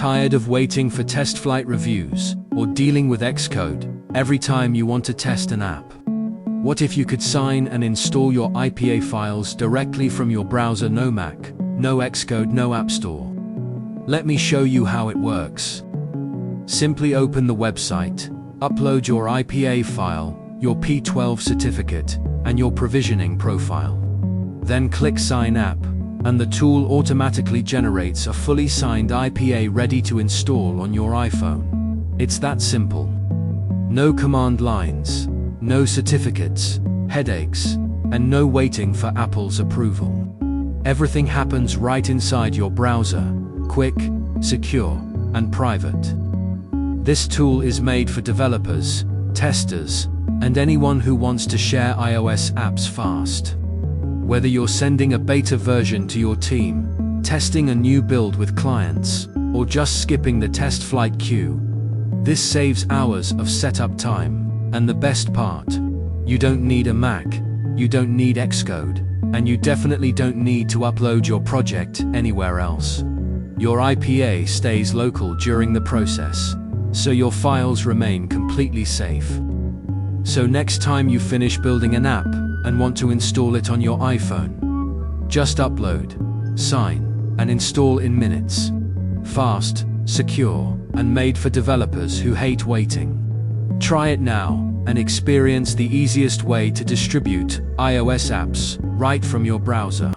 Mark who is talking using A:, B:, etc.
A: Tired of waiting for TestFlight reviews or dealing with Xcode every time you want to test an app? What if you could sign and install your IPA files directly from your browser? No Mac, no Xcode, no App Store. Let me show you how it works. Simply open the website, upload your IPA file, your P12 certificate, and your provisioning profile. Then click Sign App, and the tool automatically generates a fully signed IPA ready to install on your iPhone. It's that simple. No command lines, no certificates, headaches, and no waiting for Apple's approval. Everything happens right inside your browser, quick, secure, and private. This tool is made for developers, testers, and anyone who wants to share iOS apps fast. Whether you're sending a beta version to your team, testing a new build with clients, or just skipping the TestFlight queue, this saves hours of setup time. And the best part, you don't need a Mac, you don't need Xcode, and you definitely don't need to upload your project anywhere else. Your IPA stays local during the process, so your files remain completely safe. So next time you finish building an app and want to install it on your iPhone, just upload, sign, and install in minutes. Fast, secure, and made for developers who hate waiting. Try it now and experience the easiest way to distribute iOS apps right from your browser.